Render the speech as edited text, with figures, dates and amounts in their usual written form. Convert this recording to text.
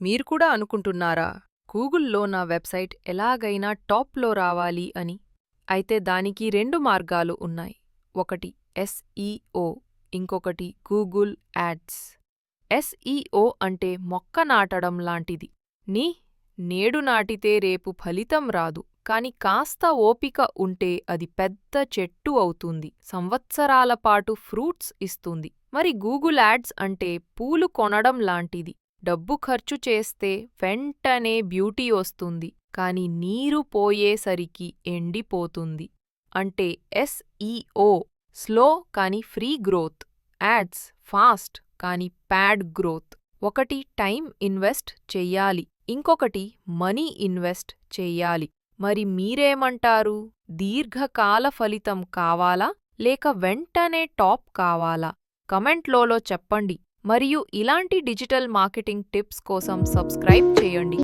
మీరు కూడా అనుకుంటున్నారా గూగుల్లో నా వెబ్సైట్ ఎలాగైనా టాప్లో రావాలి అని? అయితే దానికి రెండు మార్గాలు ఉన్నాయి. ఒకటి ఎస్ఈఓ, ఇంకొకటి గూగుల్ యాడ్స్. ఎస్ఈఓ అంటే మొక్క నాటడం లాంటిది. నేడు నాటితే రేపు ఫలితం రాదు, కాని కాస్త ఓపిక ఉంటే అది పెద్ద చెట్టు అవుతుంది, సంవత్సరాల పాటు ఫ్రూట్స్ ఇస్తుంది. మరి గూగుల్ యాడ్స్ అంటే పూలు కొనడం లాంటిది. డబ్బు ఖర్చు చేస్తే వెంటనే బ్యూటీ వస్తుంది, కాని నీరు పోయేసరికి ఎండిపోతుంది. అంటే ఎస్ఈఓ స్లో కాని ఫ్రీ గ్రోత్, యాడ్స్ ఫాస్ట్ కాని ప్యాడ్ గ్రోత్. ఒకటి టైం ఇన్వెస్ట్ చెయ్యాలి, ఇంకొకటి మనీ ఇన్వెస్ట్ చెయ్యాలి. మరి మీరేమంటారు? దీర్ఘకాల ఫలితం కావాలా లేక వెంటనే టాప్ కావాలా? కమెంట్లలో చెప్పండి. మరియు ఇలాంటి డిజిటల్ మార్కెటింగ్ టిప్స్ కోసం సబ్స్క్రైబ్ చేయండి.